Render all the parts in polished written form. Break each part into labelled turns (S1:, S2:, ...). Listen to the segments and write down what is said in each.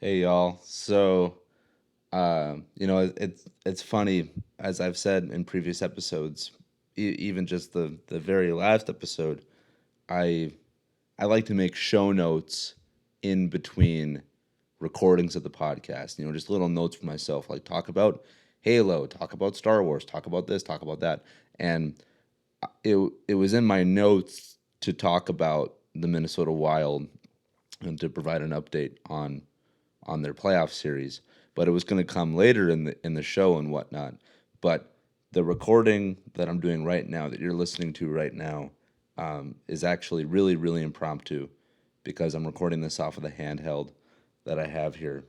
S1: Hey y'all. It's funny as I've said in previous episodes, even just the very last episode. I I like to make show notes in between recordings of the podcast. Just little notes for myself, like talk about Halo, talk about Star Wars, talk about this, talk about that, and it was in my notes to talk about the Minnesota Wild and to provide an update on their playoff series, but it was going to come later in the show and whatnot. But the recording that I'm doing right now, that you're listening to right now, is actually really really impromptu because I'm recording this off of the handheld that I have here.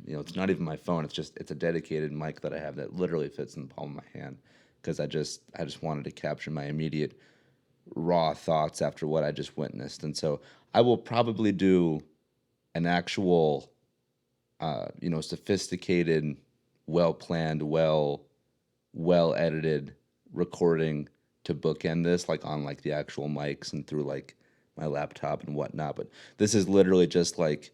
S1: It's not even my phone. It's a dedicated mic that I have that literally fits in the palm of my hand because I just wanted to capture my immediate raw thoughts after what I just witnessed, and so I will probably do an actual sophisticated, well planned, well edited recording to bookend this, like on like the actual mics and through like my laptop and whatnot. But this is literally just like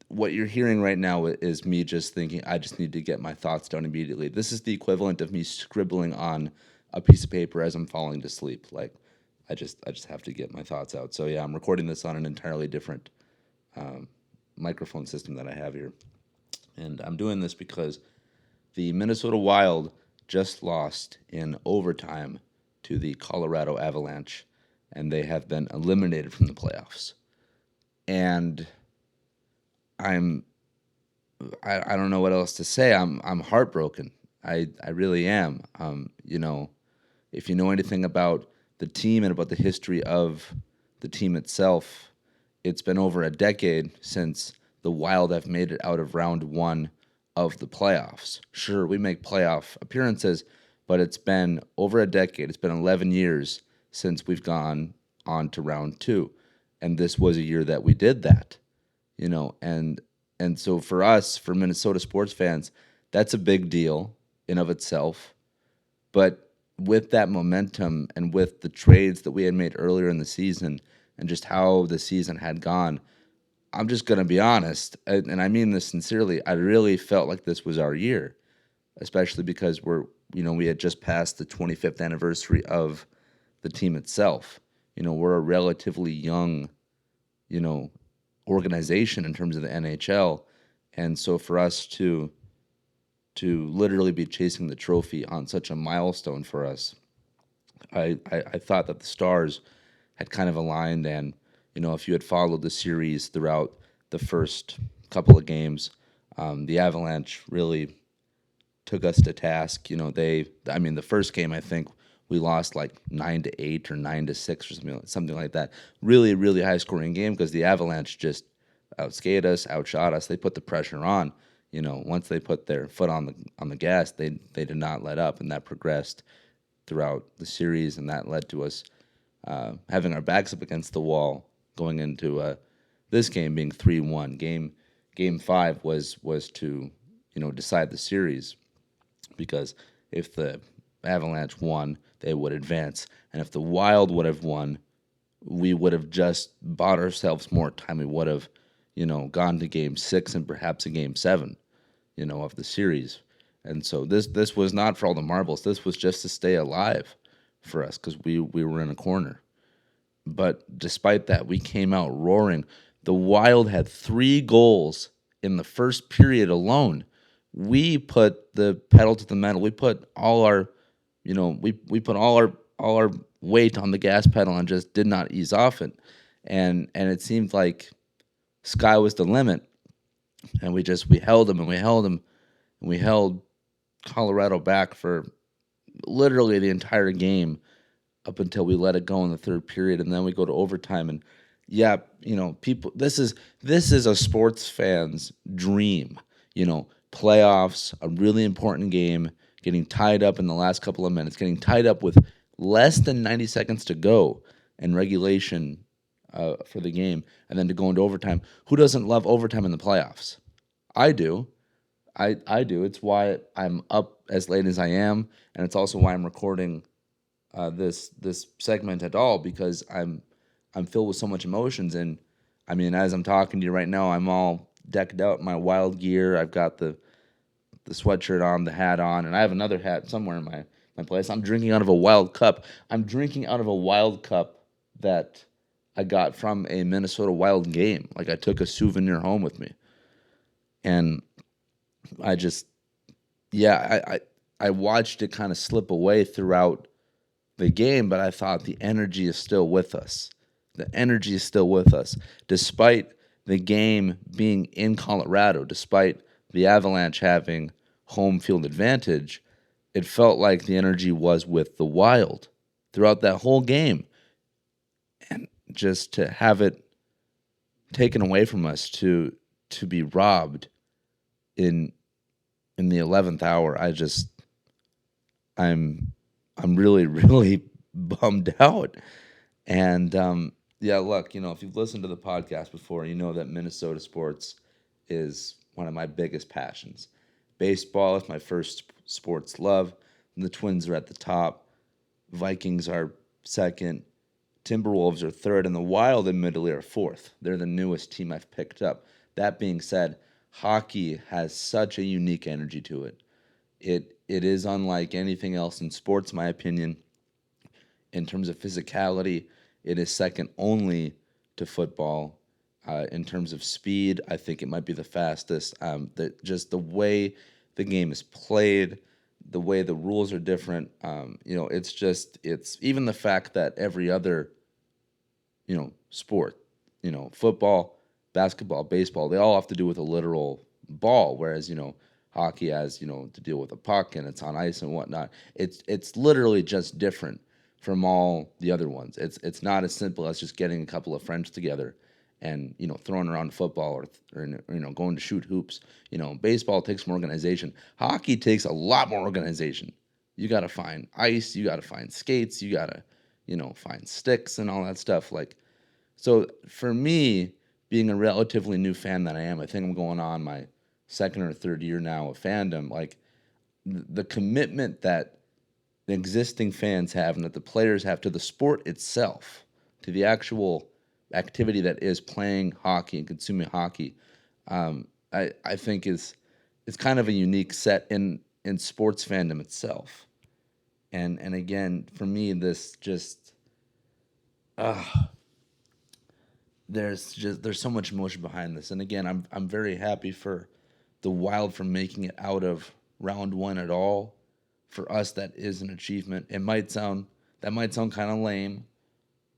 S1: what you're hearing right now is me just thinking I just need to get my thoughts down immediately. This is the equivalent of me scribbling on a piece of paper as I'm falling to sleep. Like I just have to get my thoughts out. So yeah, I'm recording this on an entirely different microphone system that I have here. And I'm doing this because the Minnesota Wild just lost in overtime to the Colorado Avalanche, and they have been eliminated from the playoffs. And I'm I don't know what else to say. I'm heartbroken. I really am. If you know anything about the team and about the history of the team itself, it's been over a decade since the Wild have made it out of round one of the playoffs. Sure, we make playoff appearances, but it's been over a decade. It's been 11 years since we've gone on to round two. And this was a year that we did that, and so for us, for Minnesota sports fans, that's a big deal in of itself. But with that momentum and with the trades that we had made earlier in the season and just how the season had gone, I'm just going to be honest, and I mean this sincerely. I really felt like this was our year, especially because we had just passed the 25th anniversary of the team itself. We're a relatively young, you know, organization in terms of the NHL, and so for us to literally be chasing the trophy on such a milestone for us, I thought that the stars had kind of aligned, and if you had followed the series throughout the first couple of games, the Avalanche really took us to task. The first game I think we lost like 9-8 or 9-6 or something like that. Really, really high scoring game because the Avalanche just outskated us, outshot us. They put the pressure on. Once they put their foot on the gas, they did not let up, and that progressed throughout the series, and that led to us having our backs up against the wall going into this game being 3-1. Game 5 was to decide the series, because if the Avalanche won, they would advance, and if the Wild would have won, we would have just bought ourselves more time. We would have gone to Game 6 and perhaps a Game 7 of the series. And so this was not for all the marbles. This was just to stay alive for us because we were in a corner. But despite that, we came out roaring. The Wild had 3 goals in the first period alone. We put the pedal to the metal. We put all our, we put all our weight on the gas pedal and just did not ease off it. and it seemed like sky was the limit, and we held them and we held them and we held Colorado back for literally the entire game up until we let it go in the third period, and then we go to overtime. And yeah, people, this is a sports fan's dream. Playoffs, a really important game, getting tied up in the last couple of minutes, getting tied up with less than 90 seconds to go in regulation for the game, and then to go into overtime. Who doesn't love overtime in the playoffs? I do. I do. It's why I'm up as late as I am, and it's also why I'm recording this segment at all, because I'm filled with so much emotions. And I mean, as I'm talking to you right now, I'm all decked out in my Wild gear. I've got the sweatshirt on, the hat on, and I have another hat somewhere in my place. I'm drinking out of a Wild cup. I'm drinking out of a Wild cup that I got from a Minnesota Wild game. Like, I took a souvenir home with me, and I just yeah, I watched it kind of slip away throughout the game, but I thought the energy is still with us. The energy is still with us, despite the game being in Colorado, despite the Avalanche having home field advantage. It felt like the energy was with the Wild throughout that whole game, and just to have it taken away from us, to be robbed in in the 11th hour, I'm I'm really really bummed out. And yeah, look, if you've listened to the podcast before, you know that Minnesota sports is one of my biggest passions. Baseball is my first sports love. And the Twins are at the top. Vikings are second. Timberwolves are third, and the Wild admittedly are fourth. They're the newest team I've picked up. That being said, hockey has such a unique energy to it. It is unlike anything else in sports, in my opinion. In terms of physicality, it is second only to football. In terms of speed, I think it might be the fastest. Just the way the game is played, the way the rules are different. It's even the fact that every other sport, football, basketball, baseball, they all have to do with a literal ball, whereas hockey has to deal with a puck and it's on ice and whatnot. It's literally just different from all the other ones. It's not as simple as just getting a couple of friends together and throwing around football, or going to shoot hoops. Baseball takes more organization. Hockey takes a lot more organization. You got to find ice, you got to find skates, you got to find sticks and all that stuff. Like, so for me, being a relatively new fan that I am, I think I'm going on my second or third year now of fandom. Like, the commitment that the existing fans have and that the players have to the sport itself, to the actual activity that is playing hockey and consuming hockey, I think is kind of a unique set in sports fandom itself. And again, for me, this just there's so much emotion behind this. And again, I'm very happy for the Wild for making it out of round one at all. For us, that is an achievement. That might sound kind of lame,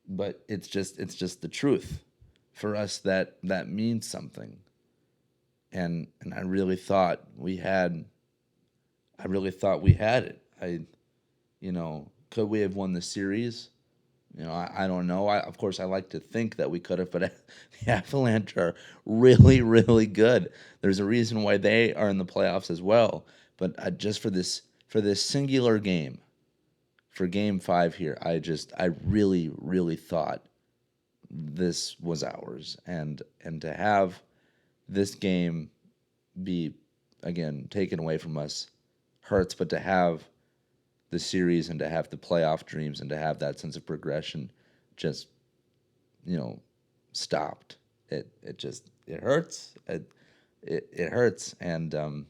S1: but it's just the truth. For us, that means something. And I really thought we had it. Could we have won the series? I don't know. Of course, I like to think that we could have, but the Avalanche are really, really good. There's a reason why they are in the playoffs as well. But just for this singular game, for Game 5 here, I really, really thought this was ours, and to have this game be again taken away from us hurts. But to have the series and to have the playoff dreams and to have that sense of progression just you know stopped, it hurts. It hurts. And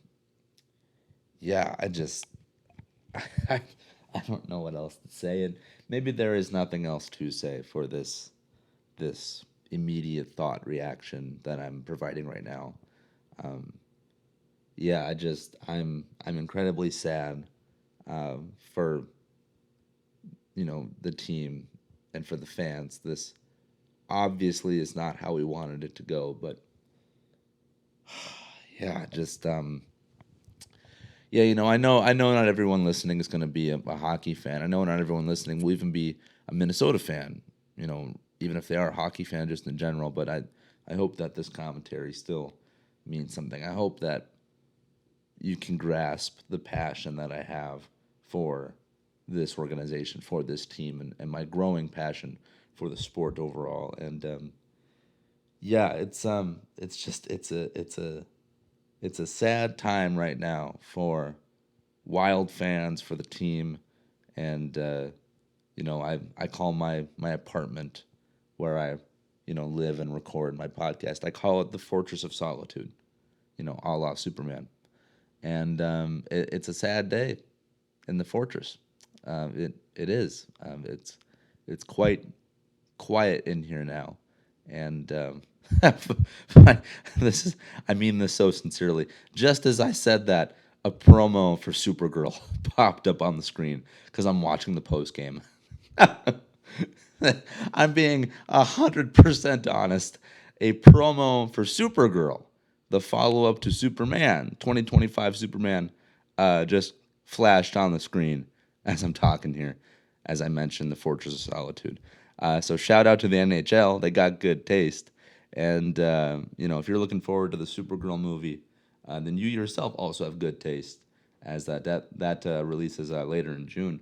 S1: yeah, I, I don't know what else to say. And maybe there is nothing else to say for this immediate thought reaction that I'm providing right now. Yeah, I'm incredibly sad for the team and for the fans. This obviously is not how we wanted it to go. But yeah, just yeah, I know not everyone listening is going to be a hockey fan. I know not everyone listening will even be a Minnesota fan. Even if they are a hockey fan, just in general. But I hope that this commentary still means something. I hope that you can grasp the passion that I have for this organization, for this team, and my growing passion for the sport overall. And yeah, it's a sad time right now for Wild fans, for the team, and I call my apartment where I live and record my podcast. I call it the Fortress of Solitude, a la Superman. And it's a sad day in the fortress. It is. It's quite quiet in here now, and this is. I mean this so sincerely. Just as I said that, a promo for Supergirl popped up on the screen because I'm watching the post game. I'm being 100% honest. A promo for Supergirl, the follow-up to Superman, 2025 Superman, just flashed on the screen as I'm talking here. As I mentioned, the Fortress of Solitude. So shout out to the NHL. They got good taste. And, if you're looking forward to the Supergirl movie, then you yourself also have good taste, as that releases later in June.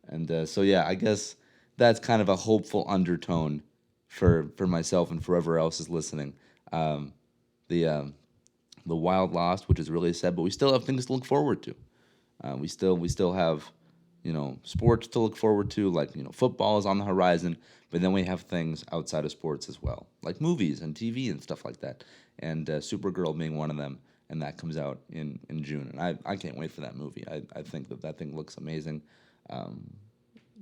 S1: And so, yeah, I guess that's kind of a hopeful undertone for myself and for whoever else is listening. The Wild lost, which is really sad, but we still have things to look forward to. We still have sports to look forward to, like football is on the horizon, but then we have things outside of sports as well, like movies and TV and stuff like that. And Supergirl being one of them, and that comes out in June, and I can't wait for that movie. I think that thing looks amazing.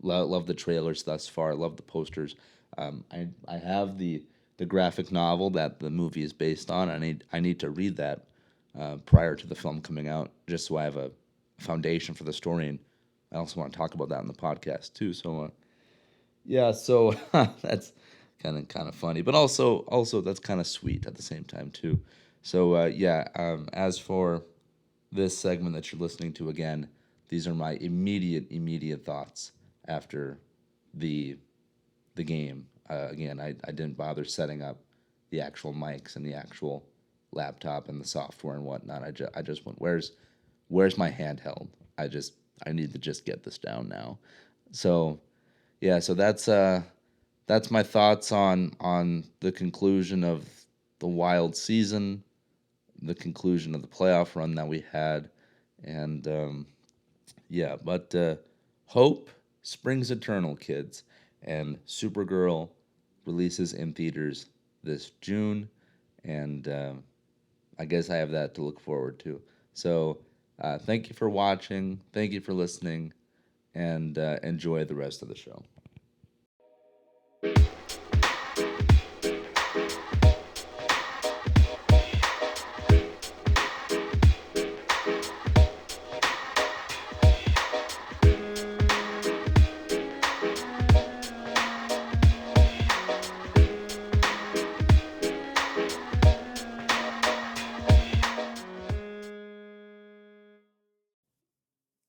S1: Love the trailers thus far. Love the posters. I have the graphic novel that the movie is based on. I need to read that prior to the film coming out, just so I have a foundation for the story. And I also want to talk about that in the podcast too. So yeah, so that's kind of funny, but also that's kind of sweet at the same time too. So yeah, as for this segment that you're listening to again, these are my immediate thoughts after the game. Again, I didn't bother setting up the actual mics and the actual laptop and the software and whatnot. I just went, where's my handheld? I need to just get this down now. So yeah, so that's my thoughts on the conclusion of the Wild season, the conclusion of the playoff run that we had, and yeah, but hope springs eternal, kids, and Supergirl releases in theaters this June, and I guess I have that to look forward to. So thank you for watching, thank you for listening, and enjoy the rest of the show.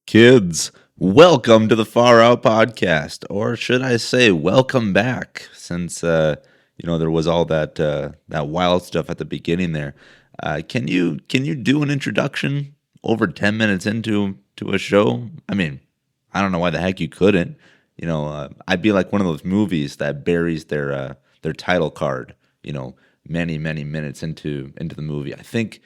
S1: Kids, welcome to the Far Out Podcast, or should I say, welcome back, since there was all that wild stuff at the beginning there. Can you do an introduction over 10 minutes into a show? I mean, I don't know why the heck you couldn't. I'd be like one of those movies that buries their title card. Many minutes into the movie. I think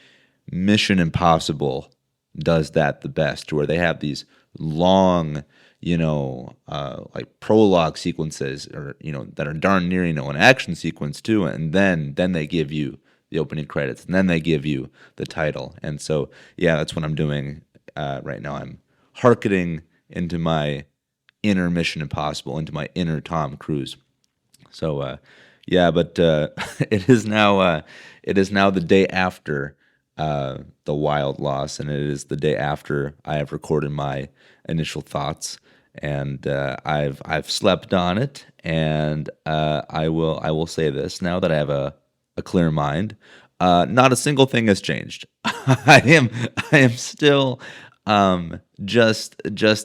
S1: Mission Impossible does that the best, where they have these long, like prologue sequences, or that are darn near an action sequence too, and then they give you the opening credits, and then they give you the title. And so yeah, that's what I'm doing right now. I'm hearkening into my inner Mission Impossible, into my inner Tom Cruise. So yeah, but it is now the day after the Wild loss, and it is the day after I have recorded my initial thoughts. and I've slept on it, and I will say this now that I have a clear mind. Not a single thing has changed. I am still just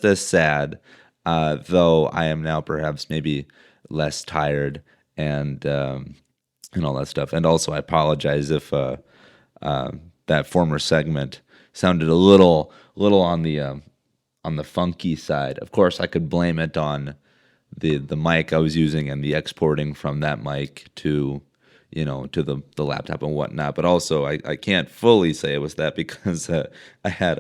S1: as sad, though I am now perhaps maybe less tired and all that stuff. And also, I apologize if that former segment sounded a little on the funky side. Of course, I could blame it on the mic I was using and the exporting from that mic to to the laptop and whatnot. But also, I can't fully say it was that because I had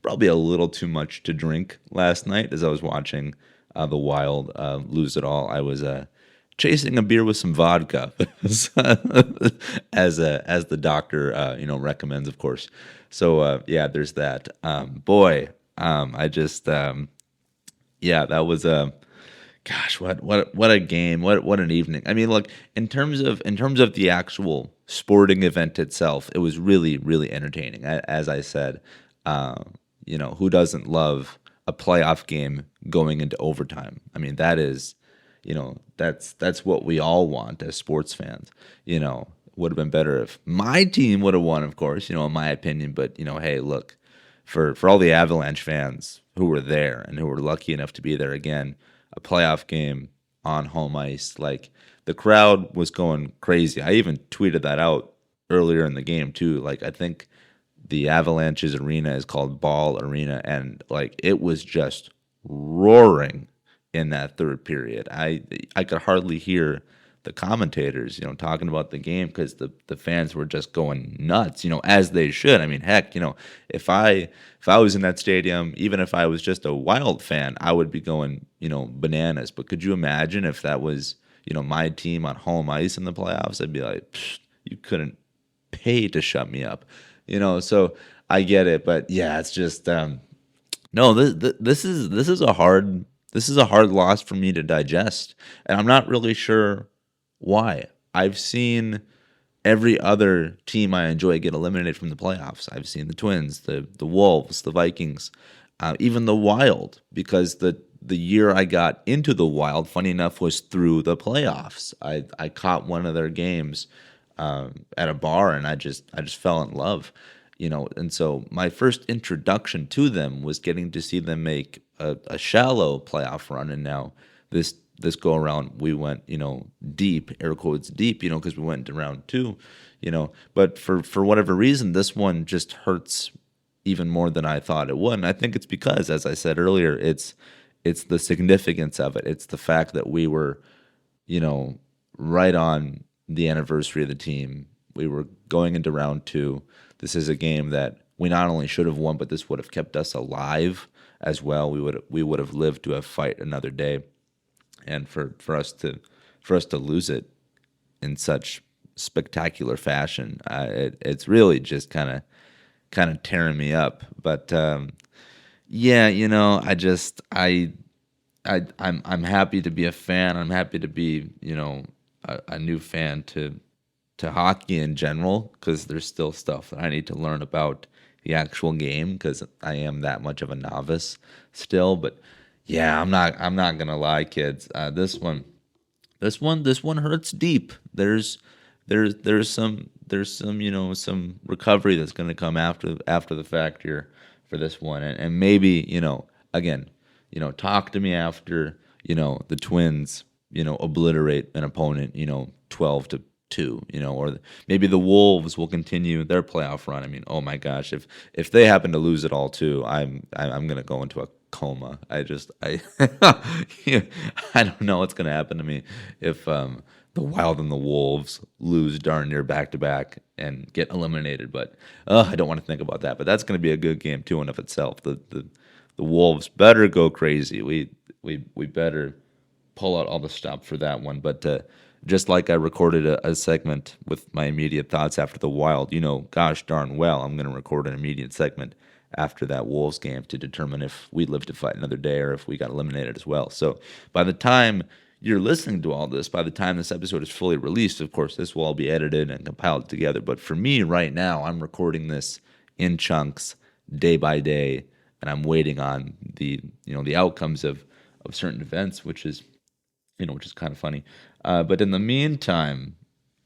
S1: probably a little too much to drink last night as I was watching the Wild lose it all. I was chasing a beer with some vodka, as the doctor recommends, of course. So yeah, there's that. Boy, I just yeah, that was a gosh, what a game, what an evening. I mean, look, in terms of the actual sporting event itself, it was really entertaining. As I said, who doesn't love a playoff game going into overtime? I mean, that's what we all want as sports fans. Would have been better if my team would have won, of course, in my opinion. But hey, look, for all the Avalanche fans who were there and who were lucky enough to be there again, a playoff game on home ice, like the crowd was going crazy. I even tweeted that out earlier in the game too. Like I think the Avalanche's arena is called Ball Arena, and like it was just roaring in that third period. I could hardly hear the commentators, talking about the game because the fans were just going nuts, as they should. I mean, heck, if I was in that stadium, even if I was just a Wild fan, I would be going, bananas. But could you imagine if that was, my team on home ice in the playoffs? I'd be like, "Pfft, you couldn't pay to shut me up, So I get it, but yeah, it's just no. This is a hard loss for me to digest, and I'm not really sure why. I've seen every other team I enjoy get eliminated from the playoffs. I've seen the Twins, the Wolves, the Vikings, even the Wild, because the year I got into the Wild, funny enough, was through the playoffs. I caught one of their games at a bar, and I just fell in love, And so my first introduction to them was getting to see them make a shallow playoff run, and now this go around we went deep, air quotes deep, because we went to round two, But for whatever reason, this one just hurts even more than I thought it would, and I think it's because, as I said earlier, it's the significance of it. It's the fact that we were right on the anniversary of the team. We were going into round two. This is a game that we not only should have won, but this would have kept us alive as well. We would have lived to have fight another day, and for us to lose it in such spectacular fashion, it's really just kind of tearing me up. But yeah, I'm happy to be a fan. I'm happy to be a new fan to hockey in general, because there's still stuff that I need to learn about the actual game, because I am that much of a novice still. But yeah, I'm not gonna lie, kids. This one hurts deep. There's some some recovery that's gonna come after the fact here for this one, and maybe again, talk to me after the Twins obliterate an opponent 12-2, or maybe the Wolves will continue their playoff run. I mean, oh my gosh, if they happen to lose it all too, I'm gonna go into a coma. I yeah, I don't know what's gonna happen to me if the Wild and the Wolves lose darn near back to back and get eliminated. But I don't want to think about that. But that's gonna be a good game too in of itself. The Wolves better go crazy. We better pull out all the stop for that one. But just like I recorded a segment with my immediate thoughts after the Wild, gosh darn well, I'm going to record an immediate segment after that Wolves game to determine if we live to fight another day or if we got eliminated as well. So by the time you're listening to all this, by the time this episode is fully released, of course, this will all be edited and compiled together. But for me right now, I'm recording this in chunks, day by day, and I'm waiting on the outcomes
S2: certain events, which is which is kind of funny. But in the meantime,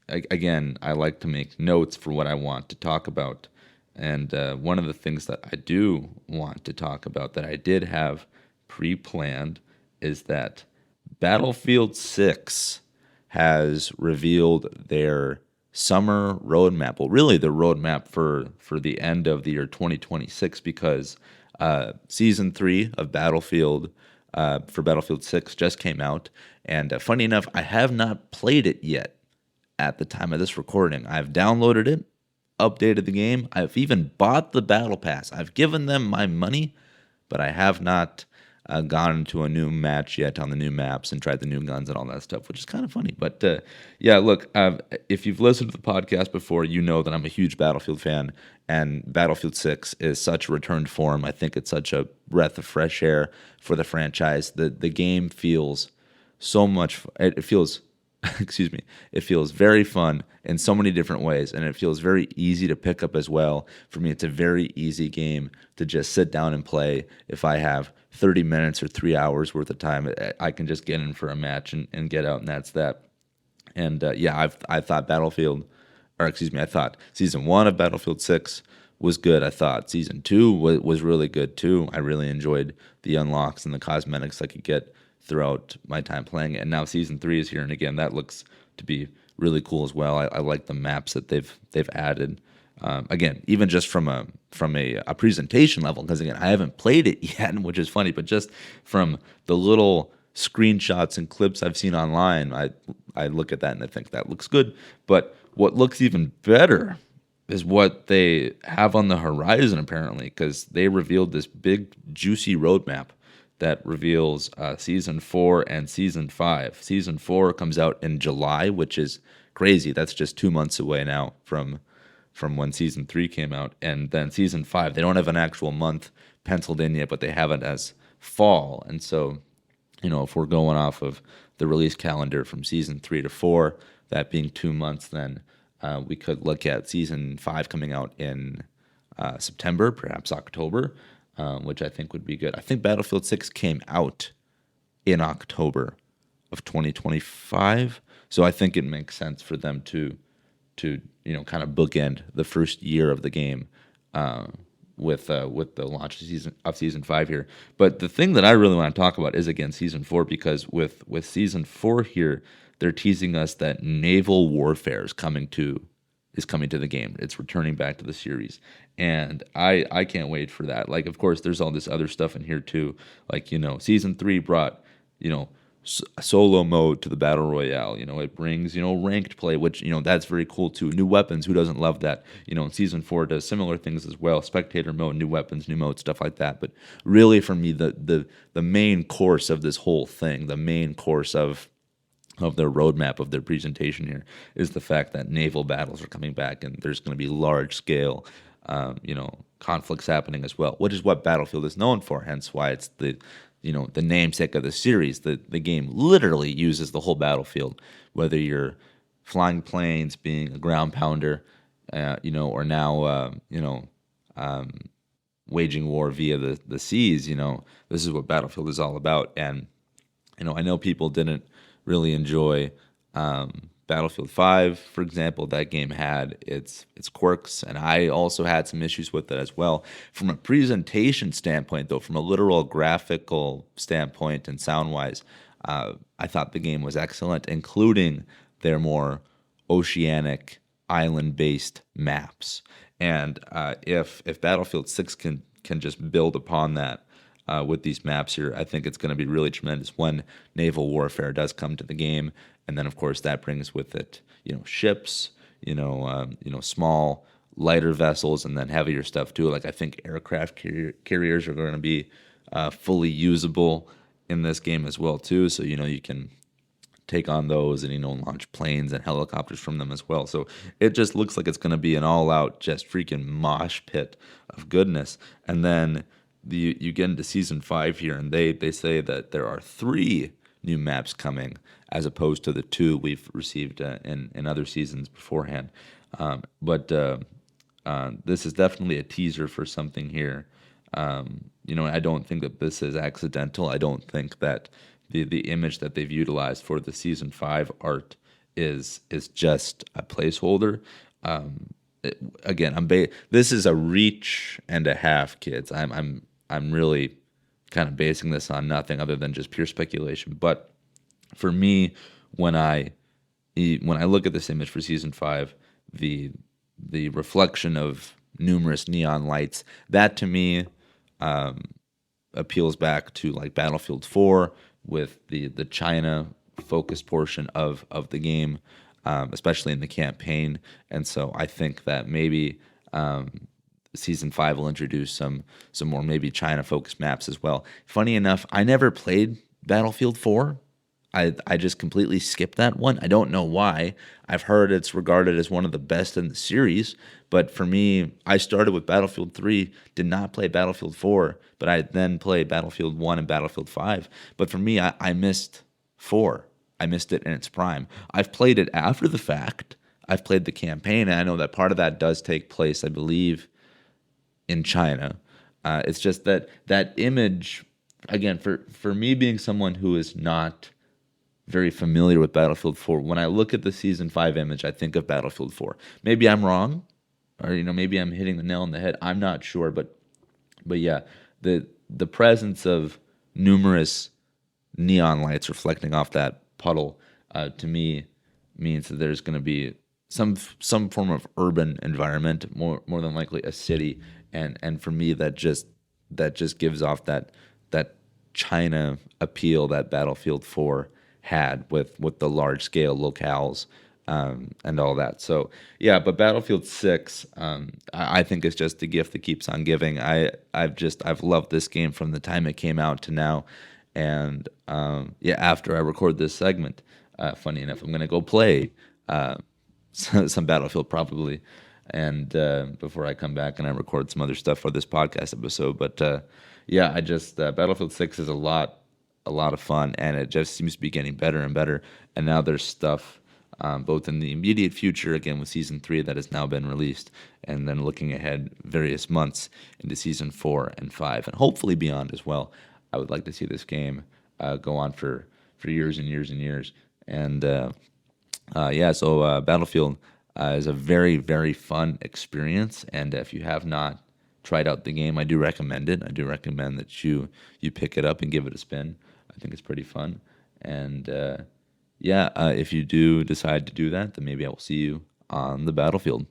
S2: again, I like to make notes for what I want to talk about. And one of the things that I do want to talk about that I did have pre planned is that Battlefield 6 has revealed their summer roadmap. Well, really, the roadmap for the end of the year 2026, because season 3 of Battlefield for Battlefield 6 just came out. And funny enough, I have not played it yet at the time of this recording. I've downloaded it, updated the game. I've even bought the battle pass. I've given them my money, but I have not gone into a new match yet on the new maps and tried the new guns and all that stuff, which is kind of funny. But yeah, look, if you've listened to the podcast before, you know that I'm a huge Battlefield fan, and Battlefield 6 is such a return to form. I think it's such a breath of fresh air for the franchise. The game feels so much. It feels excuse me, it feels very fun in so many different ways, and it feels very easy to pick up as well. For me, it's a very easy game to just sit down and play. If I have 30 minutes or 3 hours worth of time, I can just get in for a match and get out, and that's that. And yeah, I thought I thought season 1 of Battlefield 6 was good. I thought season 2 was really good too. I really enjoyed the unlocks and the cosmetics I could get throughout my time playing it. And now season 3 is here, and again, that looks to be really cool as well. I like the maps that they've added. Again, even just from a presentation level, because again, I haven't played it yet, which is funny, but just from the little screenshots and clips I've seen online, I look at that and I think that looks good. But what looks even better is what they have on the horizon, apparently, because they revealed this big juicy roadmap that reveals season 4 and season 5. Season 4 comes out in July, which is crazy. That's just 2 months away now from when season 3 came out. And then season 5, they don't have an actual month penciled in yet, but they have it as fall. And so, if we're going off of the release calendar from season 3 to 4, that being 2 months, then we could look at season 5 coming out in September, perhaps October, which I think would be good. I think Battlefield 6 came out in October of 2025, so I think it makes sense for them to kind of bookend the first year of the game with the launch of season 5 here. But the thing that I really want to talk about is again season 4, because with season 4 here, they're teasing us that naval warfare is coming to the game. It's returning back to the series. And I can't wait for that. Like, of course, there's all this other stuff in here too. Like, season 3 brought, solo mode to the battle royale. It brings, ranked play, which, that's very cool too. New weapons, who doesn't love that? Season 4 does similar things as well. Spectator mode, new weapons, new mode, stuff like that. But really, for me, the main course of this whole thing, the main course of their roadmap, of their presentation here, is the fact that naval battles are coming back, and there's going to be large scale, conflicts happening as well, which is what Battlefield is known for. Hence why it's the namesake of the series. The game literally uses the whole battlefield, whether you're flying planes, being a ground pounder, or now, waging war via the seas. This is what Battlefield is all about. And I know people didn't really enjoy Battlefield 5, for example. That game had its quirks, and I also had some issues with it as well. From a presentation standpoint, though, from a literal graphical standpoint and sound-wise, I thought the game was excellent, including their more oceanic, island-based maps. And if Battlefield 6 can just build upon that, with these maps here, I think it's going to be really tremendous when naval warfare does come to the game. And then, of course, that brings with it, ships, small, lighter vessels, and then heavier stuff too. Like, I think aircraft carriers are going to be fully usable in this game as well too. So you can take on those and launch planes and helicopters from them as well. So it just looks like it's going to be an all-out, just freaking mosh pit of goodness. And then you get into season 5 here, and they say that there are 3 new maps coming, as opposed to the 2 we've received in other seasons beforehand. But this is definitely a teaser for something here I don't think that this is accidental. I don't think that the image that they've utilized for the season 5 art is just a placeholder. Again, this is a reach and a half, kids. I'm really kind of basing this on nothing other than just pure speculation. But for me, when I when I look at this image for season 5, the the reflection of numerous neon lights, that to me appeals back to like Battlefield 4 with the China focused portion of the game, especially in the campaign. And so I think that maybe season 5 will introduce some more maybe China focused maps as well. Funny enough, I never played Battlefield 4. I just completely skipped that one. I don't know why. I've heard it's regarded as one of the best in the series, but for me, I started with Battlefield 3, did not play Battlefield 4, but I then played Battlefield 1 and Battlefield 5. But for me, I missed 4. I missed it in its prime. I've played it after the fact. I've played the campaign, and I know that part of that does take place, I believe, in China. It's just that image, again, for me being someone who is not very familiar with Battlefield 4. When I look at the season 5 image, I think of Battlefield 4. Maybe I'm wrong, or maybe I'm hitting the nail on the head. I'm not sure, but yeah, the presence of numerous neon lights reflecting off that puddle to me means that there's going to be some form of urban environment, more than likely a city, and for me that just gives off that China appeal that Battlefield 4 had with the large scale locales and all that. So yeah, but Battlefield 6, I think is just a gift that keeps on giving. I've loved this game from the time it came out to now, and yeah, after I record this segment, funny enough, I'm gonna go play some Battlefield probably, and before I come back and I record some other stuff for this podcast episode. But yeah, I just Battlefield 6 is a lot of fun, and it just seems to be getting better and better. And now there's stuff both in the immediate future, again with season 3 that has now been released, and then looking ahead various months into season 4 and 5, and hopefully beyond as well. I would like to see this game go on for years and years and years. And yeah, so Battlefield is a very, very fun experience. And if you have not tried out the game, I do recommend it. I do recommend that you pick it up and give it a spin. I think it's pretty fun. And yeah, if you do decide to do that, then maybe I will see you on the battlefield.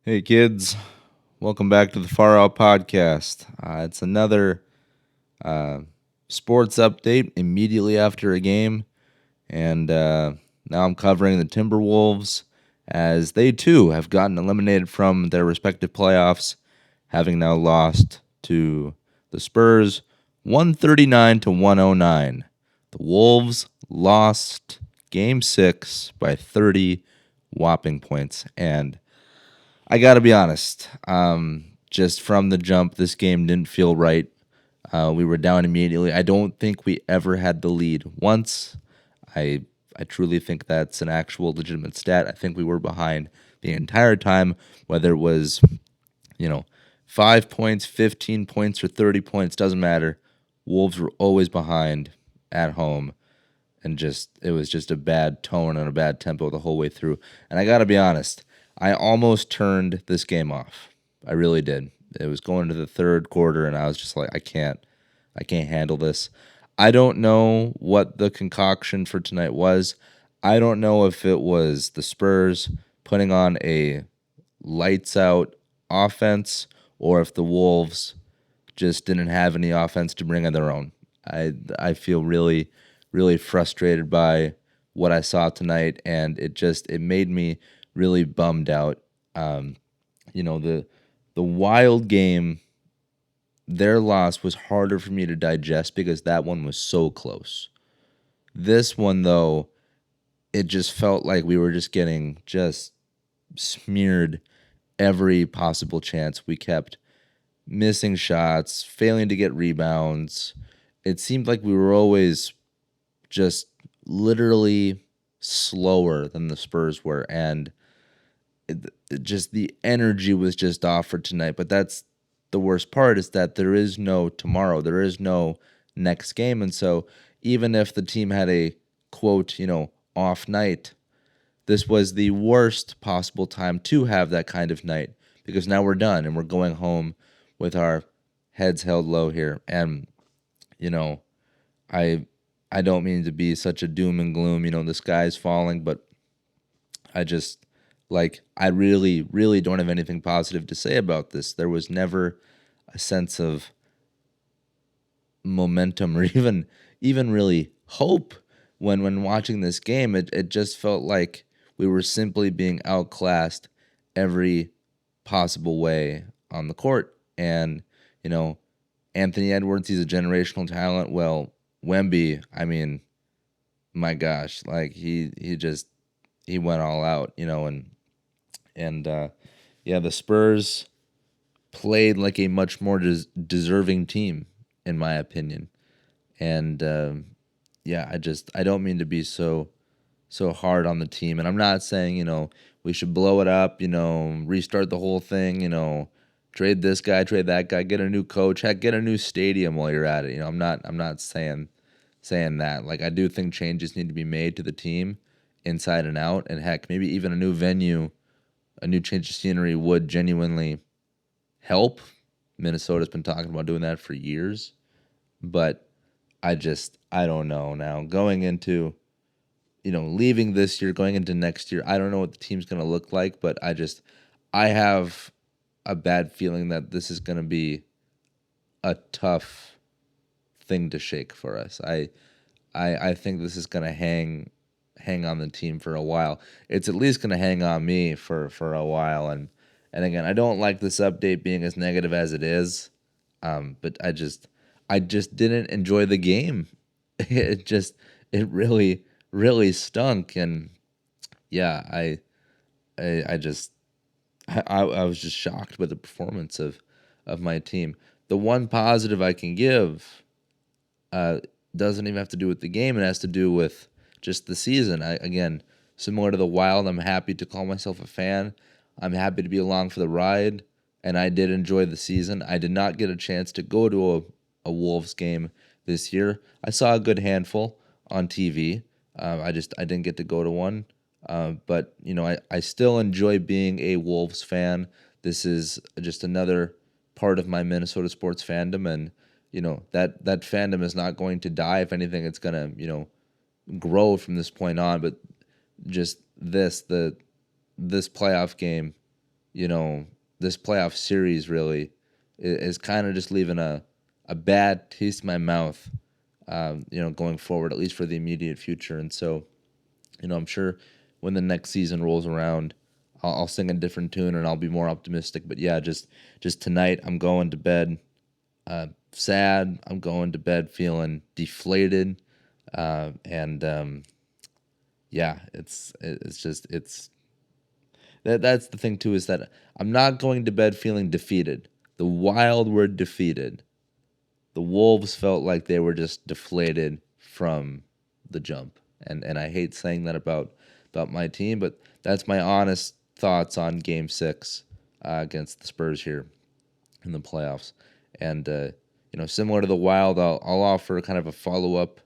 S2: Hey kids, welcome back to the Far Out Podcast. It's another sports update immediately after a game, and now I'm covering the Timberwolves as they too have gotten eliminated from their respective playoffs, having now lost to the Spurs 139 to 109. The Wolves lost Game 6 by 30 whopping points, and I got to be honest. Just from the jump, this game didn't feel right. We were down immediately. I don't think we ever had the lead once. I I truly think that's an actual legitimate stat. I think we were behind the entire time, whether it was, you know, 5 points, 15 points, or 30 points, doesn't matter. Wolves were always behind at home, and it was just a bad tone and a bad tempo the whole way through. And I got to be honest, I almost turned this game off. I really did. It was going to the third quarter, and I was just like, I can't handle this. I don't know what the concoction for tonight was. I don't know if it was the Spurs putting on a lights out offense or if the Wolves just didn't have any offense to bring of their own. I feel really, really frustrated by what I saw tonight, and it made me really bummed out. The Wild game, their loss was harder for me to digest because that one was so close.
S1: This one though, it just felt like we were just getting just smeared every possible chance. We kept missing shots, failing to get rebounds. It seemed like we were always just literally slower than the Spurs were, and just the energy was just off for tonight. But that's the worst part, is that there is no tomorrow, there is no next game, and so even if the team had a quote, off night, this was the worst possible time to have that kind of night, because now we're done and we're going home with our heads held low here. And you know, I I don't mean to be such a doom and gloom, the sky's falling, but I just I really really don't have anything positive to say about this. There was never a sense of momentum or even really hope when watching this game. It just felt like we were simply being outclassed every possible way on the court. And you know Anthony Edwards, he's a generational talent. Well, Wemby, I mean, my gosh, like he went all out, and yeah, the Spurs played like a much more deserving team, in my opinion. And yeah, I don't mean to be so hard on the team, and I'm not saying we should blow it up, restart the whole thing, trade this guy, trade that guy, get a new coach, heck, get a new stadium while you're at it. I'm not saying that. Like, I do think changes need to be made to the team, inside and out, and heck, maybe even a new venue, a new change of scenery would genuinely help. Minnesota's been talking about doing that for years, but I don't know now. Going into, leaving this year, going into next year, I don't know what the team's going to look like, but I have a bad feeling that this is going to be a tough thing to shake for us. I think this is going to hang on the team for a while. It's at least going to hang on me for a while. And again, I don't like this update being as negative as it is. But I just didn't enjoy the game. It really really stunk. And yeah, I just I was just shocked by the performance of my team. The one positive I can give uh, doesn't even have to do with the game. It has to do with just the season. Again, similar to the Wild, I'm happy to call myself a fan. I'm happy to be along for the ride, and I did enjoy the season. I did not get a chance to go to a Wolves game this year. I saw a good handful on TV. I didn't get to go to one. But I still enjoy being a Wolves fan. This is just another part of my Minnesota sports fandom, and that fandom is not going to die. If anything, it's gonna grow from this point on. But just this playoff game, you know, this playoff series really is kind of just leaving a bad taste in my mouth. Going forward, at least for the immediate future. And so, I'm sure when the next season rolls around, I'll sing a different tune and I'll be more optimistic. But yeah, just tonight, I'm going to bed sad. I'm going to bed feeling deflated, and yeah, it's that's the thing too, is that I'm not going to bed feeling defeated. The Wild were defeated. The Wolves felt like they were just deflated from the jump. And I hate saying that about my team, but that's my honest thoughts on Game 6 against the Spurs here in the playoffs. And similar to the Wild, I'll offer kind of a follow up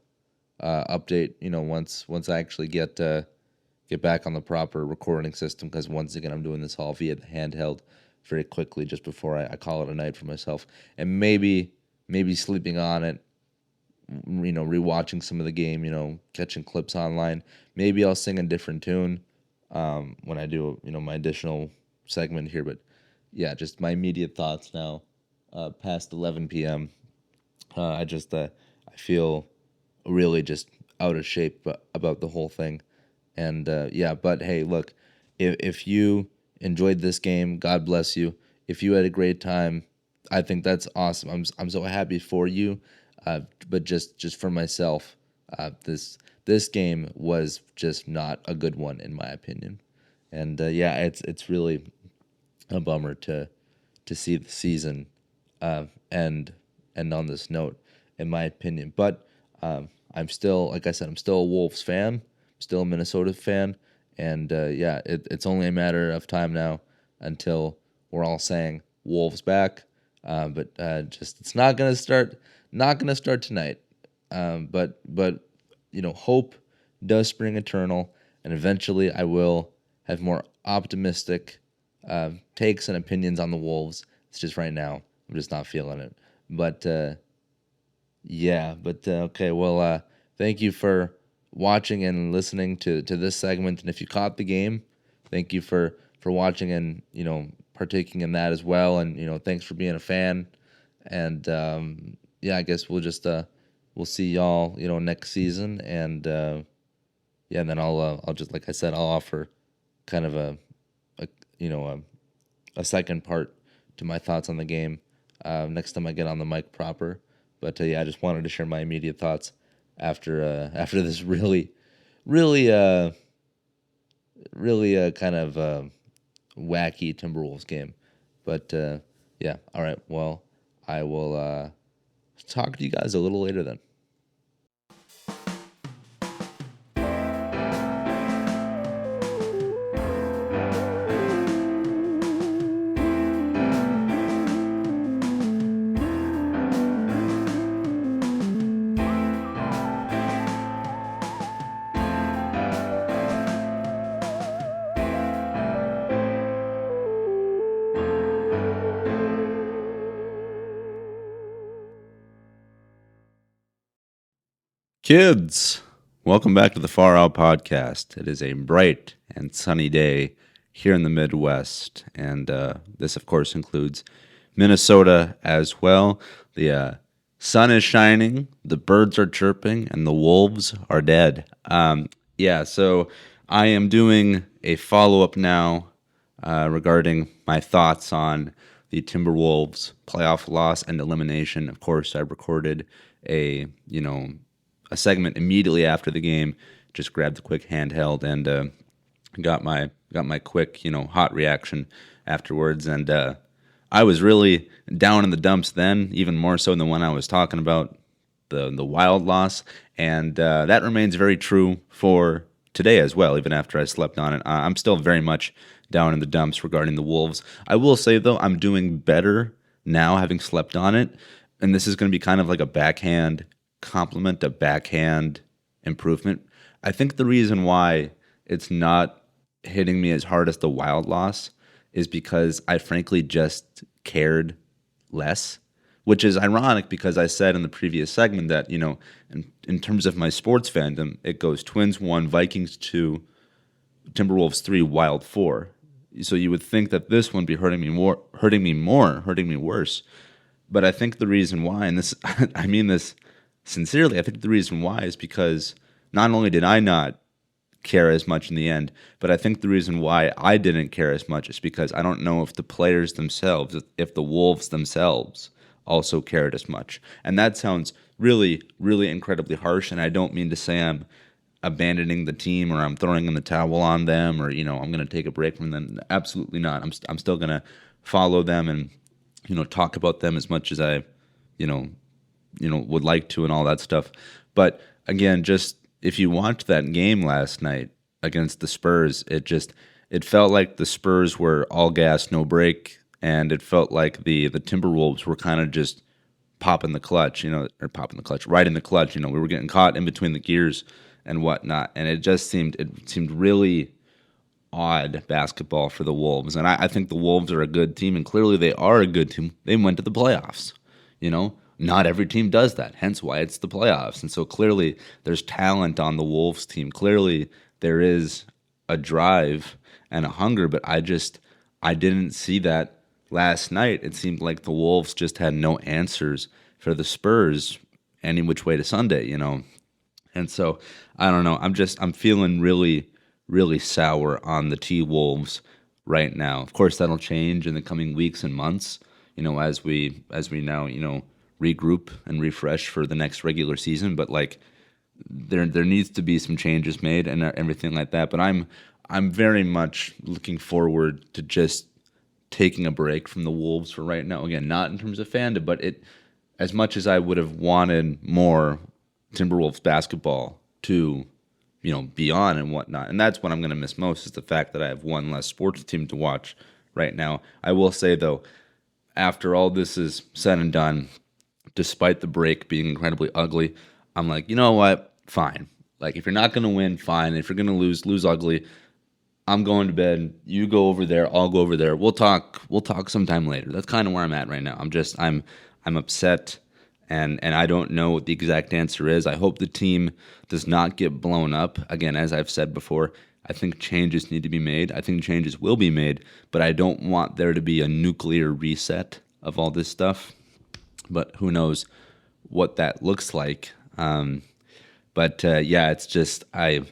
S1: update. Once I actually get back on the proper recording system, because once again I'm doing this all via the handheld very quickly just before I call it a night for myself, and maybe sleeping on it, rewatching some of the game, catching clips online. Maybe I'll sing a different tune when I do my additional segment here. But yeah, just my immediate thoughts now, past 11 p.m. I feel really just out of shape about the whole thing. And yeah, but hey, look, if you enjoyed this game, God bless you. If you had a great time, I think that's awesome. I'm so happy for you. But just for myself, this game was just not a good one in my opinion. And yeah, it's really a bummer to see the season end on this note, in my opinion. But I'm still, like I said, I'm still a Wolves fan, still a Minnesota fan, and yeah, it's only a matter of time now until we're all saying Wolves back. But just it's not gonna start tonight. But hope does spring eternal, and eventually I will have more optimistic takes and opinions on the Wolves. It's just right now I'm just not feeling it. But yeah, but okay. Well, thank you for watching and listening to this segment. And if you caught the game, thank you for watching and partaking in that as well. And thanks for being a fan. And yeah, I guess we'll see y'all next season. And yeah, and then I'll just, like I said, I'll offer kind of a you know a second part to my thoughts on the game next time I get on the mic proper. But yeah, I just wanted to share my immediate thoughts after this really kind of wacky Timberwolves game. But yeah, all right. Well, I will talk to you guys a little later then.
S2: Kids, welcome back to the Far Out Podcast. It is a bright and sunny day here in the Midwest, and this, of course, includes Minnesota as well. The sun is shining, the birds are chirping, and the wolves are dead. Yeah, so I am doing a follow-up now regarding my thoughts on the Timberwolves playoff loss and elimination. Of course, I recorded a segment immediately after the game. Just grabbed the quick handheld and got my quick hot reaction afterwards. And I was really down in the dumps then, even more so than when I was talking about the Wild loss, and that remains very true for today as well. Even after I slept on it, I'm still very much down in the dumps regarding the Wolves. I will say though, I'm doing better now having slept on it, and this is going to be kind of like a backhand compliment, a backhand improvement. I think the reason why it's not hitting me as hard as the Wild loss is because I frankly just cared less, which is ironic because I said in the previous segment that, in terms of my sports fandom, it goes Twins 1, Vikings 2, Timberwolves 3, Wild 4. So you would think that this one be hurting me worse. But I think the reason why, and this, I mean this sincerely, I think the reason why is because not only did I not care as much in the end, but I think the reason why I didn't care as much is because I don't know if the players themselves, if the Wolves themselves also cared as much. And that sounds really, really incredibly harsh, and I don't mean to say I'm abandoning the team or I'm throwing in the towel on them or, I'm going to take a break from them. Absolutely not. I'm still going to follow them and, talk about them as much as I, would like to and all that stuff. But again, just if you watched that game last night against the Spurs, it felt like the Spurs were all gas, no break, and it felt like the Timberwolves were kind of just popping the clutch, right in the clutch. We were getting caught in between the gears and whatnot, and it seemed really odd basketball for the Wolves. And I think the Wolves are a good team, and clearly they are a good team. They went to the playoffs, Not every team does that, hence why it's the playoffs. And so clearly there's talent on the Wolves team. Clearly there is a drive and a hunger, but I didn't see that last night. It seemed like the Wolves just had no answers for the Spurs any which way to Sunday, And so I don't know. I'm feeling really, really sour on the T-Wolves right now. Of course, that'll change in the coming weeks and months, as we now, regroup and refresh for the next regular season. But like there needs to be some changes made and everything like that. But I'm very much looking forward to just taking a break from the Wolves for right now. Again, not in terms of fandom, but it as much as I would have wanted more Timberwolves basketball to be on and whatnot. And that's what I'm going to miss most is the fact that I have one less sports team to watch right now. I will say though, after all this is said and done, despite the break being incredibly ugly, I'm like, you know what? Fine. Like if you're not going to win, fine. If you're going to lose ugly. I'm going to bed. You go over there. I'll go over there. We'll talk. We'll talk sometime later. That's kind of where I'm at right now. I'm upset, and I don't know what the exact answer is. I hope the team does not get blown up. Again, as I've said before, I think changes need to be made. I think changes will be made, but I don't want there to be a nuclear reset of all this stuff. But who knows what that looks like? But yeah, it's just I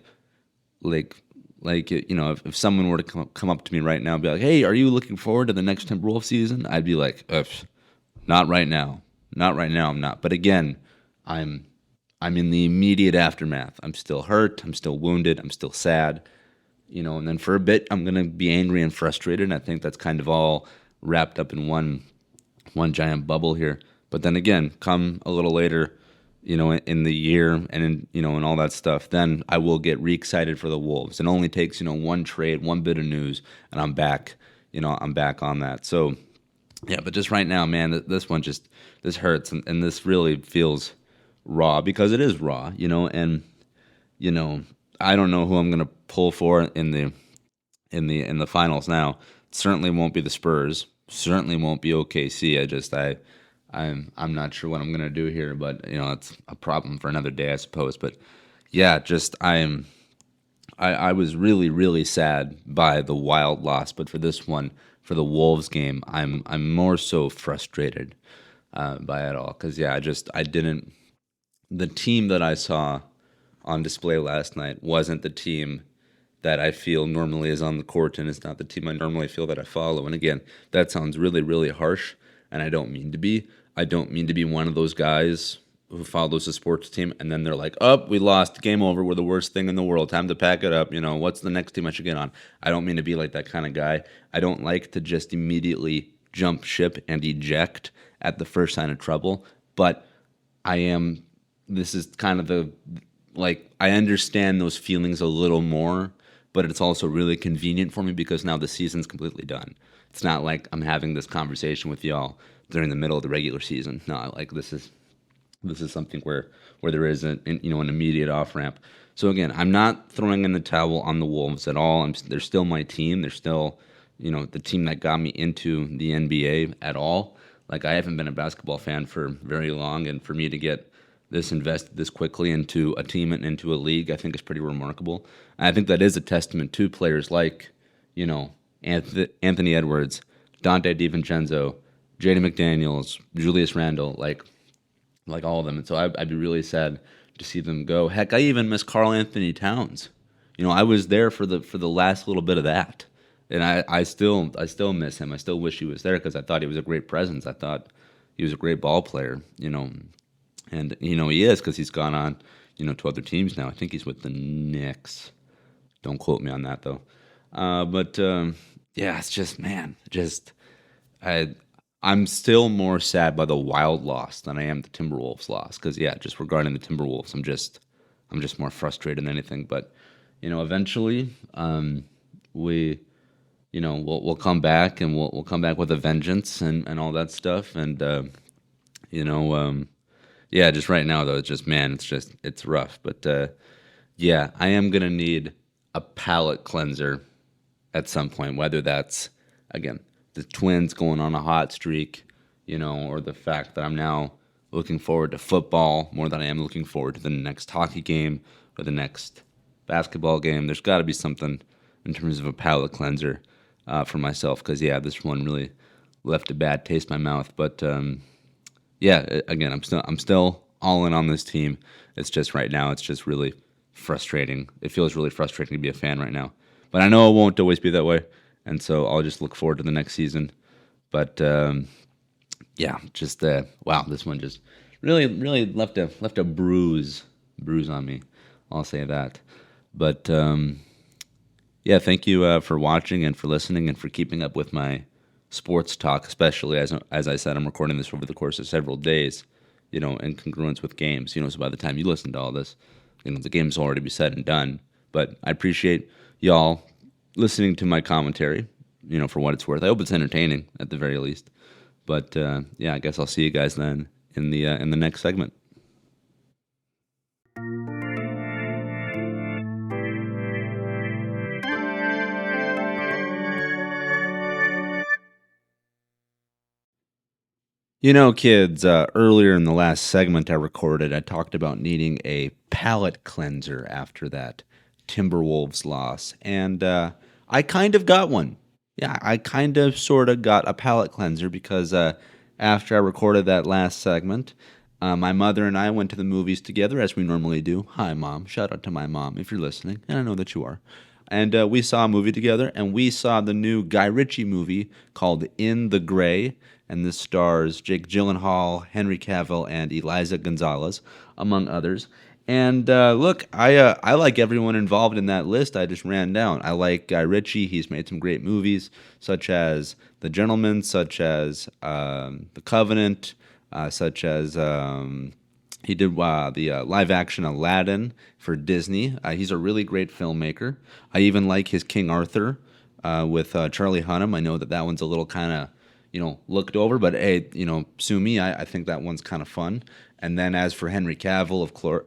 S2: like if someone were to come up to me right now and be like, hey, are you looking forward to the next Timberwolves season? I'd be like, not right now. Not right now, I'm not. But again, I'm I'm in the immediate aftermath. I'm still hurt, I'm still wounded, I'm still sad, and then for a bit I'm gonna be angry and frustrated, and I think that's kind of all wrapped up in one giant bubble here. But then again, come a little later, in the year and and all that stuff, then I will get re-excited for the Wolves. It only takes, one trade, one bit of news, and I'm back. I'm back on that. So yeah, but just right now, man, this hurts, and this really feels raw because it is raw, and you know, I don't know who I'm gonna pull for in the finals now. Certainly won't be the Spurs. Certainly won't be OKC. I'm not sure what I'm gonna do here, but it's a problem for another day, I suppose. But yeah, I was really really sad by the Wild loss, but for this one, for the Wolves game, I'm more so frustrated by it all because yeah, I didn't the team that I saw on display last night wasn't the team that I feel normally is on the court, and it's not the team I normally feel that I follow. And again, that sounds really, really harsh, and I don't mean to be. I don't mean to be one of those guys who follows a sports team, and then they're like, "Oh, we lost. Game over. We're the worst thing in the world. Time to pack it up. What's the next team I should get on?" I don't mean to be like that kind of guy. I don't like to just immediately jump ship and eject at the first sign of trouble, but I am. This is kind of I understand those feelings a little more, but it's also really convenient for me because now the season's completely done. It's not like I'm having this conversation with y'all during the middle of the regular season. No, like this is something where there is an immediate off ramp. So again, I'm not throwing in the towel on the Wolves at all. They're still my team. They're still the team that got me into the NBA at all. Like I haven't been a basketball fan for very long, and for me to get this invested this quickly into a team and into a league, I think is pretty remarkable. And I think that is a testament to players like, Anthony Edwards, Dante DiVincenzo, Jaden McDaniels, Julius Randle, like all of them. And so I'd be really sad to see them go. Heck, I even miss Karl Anthony Towns. I was there for the last little bit of that, and I still miss him. I still wish he was there because I thought he was a great presence. I thought he was a great ball player. And he is because he's gone on, to other teams now. I think he's with the Knicks. Don't quote me on that though. But yeah, it's just man, I I'm still more sad by the Wild loss than I am the Timberwolves loss. Because yeah, just regarding the Timberwolves, I'm just more frustrated than anything. But eventually, we we'll come back and we'll come back with a vengeance and all that stuff. And you know. Yeah, just right now though, it's just man, it's rough. But yeah, I am gonna need a palate cleanser at some point, whether that's again the Twins going on a hot streak, or the fact that I'm now looking forward to football more than I am looking forward to the next hockey game or the next basketball game. There's got to be something in terms of a palate cleanser for myself, because yeah, this one really left a bad taste in my mouth. But yeah, again, I'm still all in on this team. It's just right now, it's just really frustrating. It feels really frustrating to be a fan right now. But I know it won't always be that way, and so I'll just look forward to the next season. But yeah, just wow, this one just really really left a bruise bruise on me. I'll say that. But yeah, thank you for watching and for listening and for keeping up with my sports talk, especially as I said, I'm recording this over the course of several days, in congruence with games. So by the time you listen to all this, the game's already be said and done. But I appreciate y'all listening to my commentary, for what it's worth. I hope it's entertaining at the very least. But yeah, I guess I'll see you guys then in the next segment. Kids, earlier in the last segment I recorded, I talked about needing a palate cleanser after that Timberwolves loss. And I kind of got one. Yeah, I kind of sort of got a palate cleanser because after I recorded that last segment, my mother and I went to the movies together as we normally do. Hi, Mom. Shout out to my mom if you're listening, and I know that you are. And we saw a movie together, and we saw the new Guy Ritchie movie called In the Gray, and this stars Jake Gyllenhaal, Henry Cavill, and Eliza Gonzalez, among others. And look, I like everyone involved in that list I just ran down. I like Guy Ritchie. He's made some great movies, such as The Gentleman, such as The Covenant, such as he did the live action Aladdin for Disney. He's a really great filmmaker. I even like his King Arthur with Charlie Hunnam. I know that one's a little kind of, looked over, but hey, sue me. I think that one's kind of fun. And then as for Henry Cavill,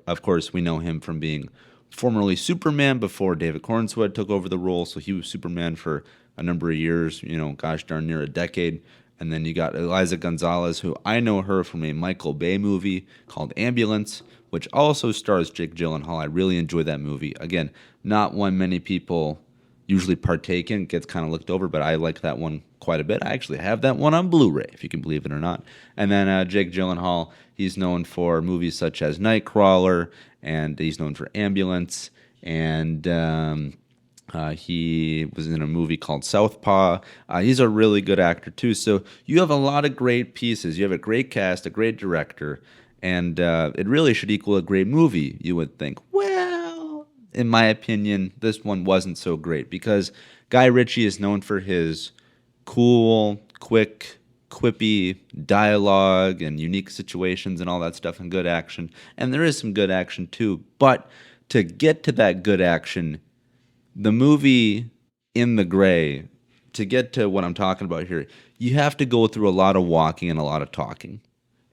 S2: of course, we know him from being formerly Superman before David Cornsweet took over the role. So he was Superman for a number of years, gosh darn near a decade. And then you got Eliza Gonzalez, who I know her from a Michael Bay movie called Ambulance, which also stars Jake Gyllenhaal. I really enjoy that movie. Again, not one many people usually partake in. It gets kind of looked over, but I like that one quite a bit. I actually have that one on Blu-ray, if you can believe it or not. And then Jake Gyllenhaal, he's known for movies such as Nightcrawler, and he's known for Ambulance, and he was in a movie called Southpaw. He's a really good actor too. So you have a lot of great pieces. You have a great cast, a great director, and it really should equal a great movie, you would think. Well, in my opinion, this one wasn't so great because Guy Ritchie is known for his cool, quick, quippy dialogue and unique situations and all that stuff and good action. And there is some good action too. But to get to that good action, the movie In the Gray, to get to what I'm talking about here, you have to go through a lot of walking and a lot of talking.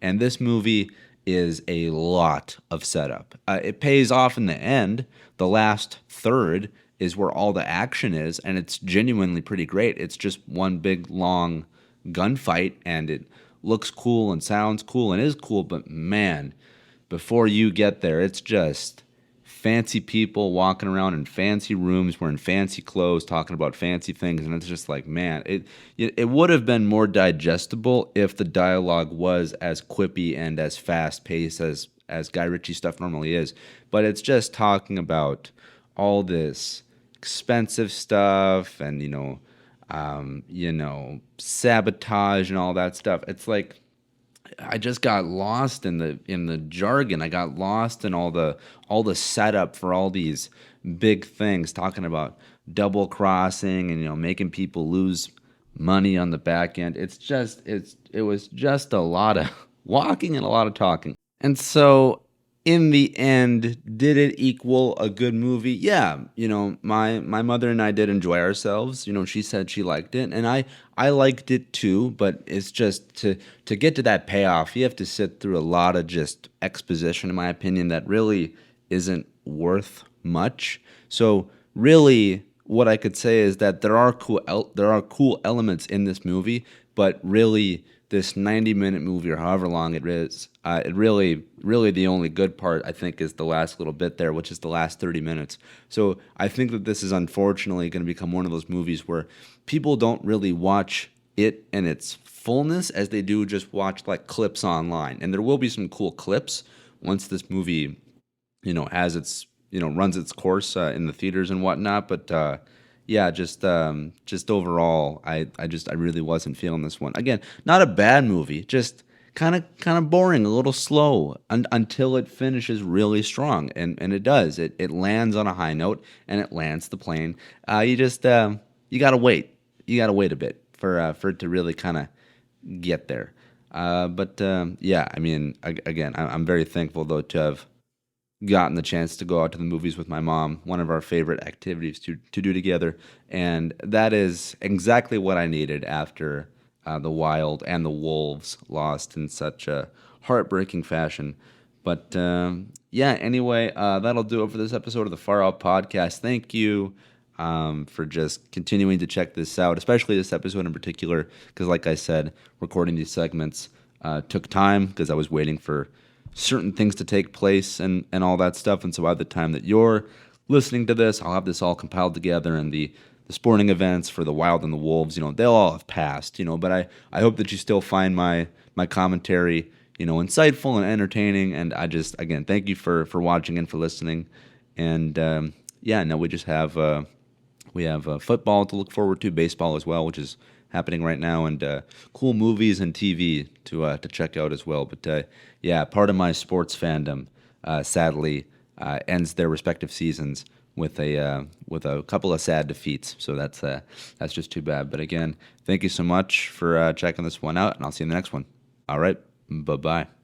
S2: And this movie is a lot of setup. It pays off in the end. The last third is where all the action is, and it's genuinely pretty great. It's just one big, long gunfight, and it looks cool and sounds cool and is cool, but man, before you get there, it's just fancy people walking around in fancy rooms wearing fancy clothes talking about fancy things, and it's just like, man, it would have been more digestible if the dialogue was as quippy and as fast paced as Guy Ritchie stuff normally is. But it's just talking about all this expensive stuff and sabotage and all that stuff. It's like I just got lost in the jargon. I got lost in all the setup for all these big things, talking about double crossing and making people lose money on the back end. It was just a lot of walking and a lot of talking. And so in the end, did it equal a good movie? Yeah, my mother and I did enjoy ourselves. She said she liked it, and I liked it too. But it's just to get to that payoff, you have to sit through a lot of just exposition, in my opinion, that really isn't worth much. So really, what I could say is that there are cool elements in this movie, but really, this 90-minute movie or however long it is, it really the only good part, I think, is the last little bit there, which is the last 30 minutes. So I think that this is unfortunately going to become one of those movies where people don't really watch it in its fullness as they do just watch like clips online. And there will be some cool clips once this movie, has its, runs its course in the theaters and whatnot. But yeah, just overall, I really wasn't feeling this one. Again, not a bad movie, just
S1: kind of boring, a little slow until it finishes really strong, and it does. It lands on a high note and it lands the plane. You just you gotta wait. You gotta wait a bit for it to really kind of get there. But yeah, I mean, again, I'm very thankful though to have gotten the chance to go out to the movies with my mom, one of our favorite activities to do together. And that is exactly what I needed after the Wild and the Wolves lost in such a heartbreaking fashion. But yeah, anyway, that'll do it for this episode of the Far Out Podcast. Thank you for just continuing to check this out, especially this episode in particular, because like I said, recording these segments took time because I was waiting for certain things to take place and all that stuff. And so by the time that you're listening to this, I'll have this all compiled together, and the sporting events for the Wild and the Wolves, they'll all have passed, but I hope that you still find my commentary, insightful and entertaining. And I just, again, thank you for watching and for listening. And yeah, no, we have football to look forward to, baseball as well, which is happening right now, and cool movies and TV to check out as well. But yeah, part of my sports fandom sadly ends their respective seasons with a couple of sad defeats. So that's just too bad. But again, thank you so much for checking this one out, and I'll see you in the next one. All right, bye bye.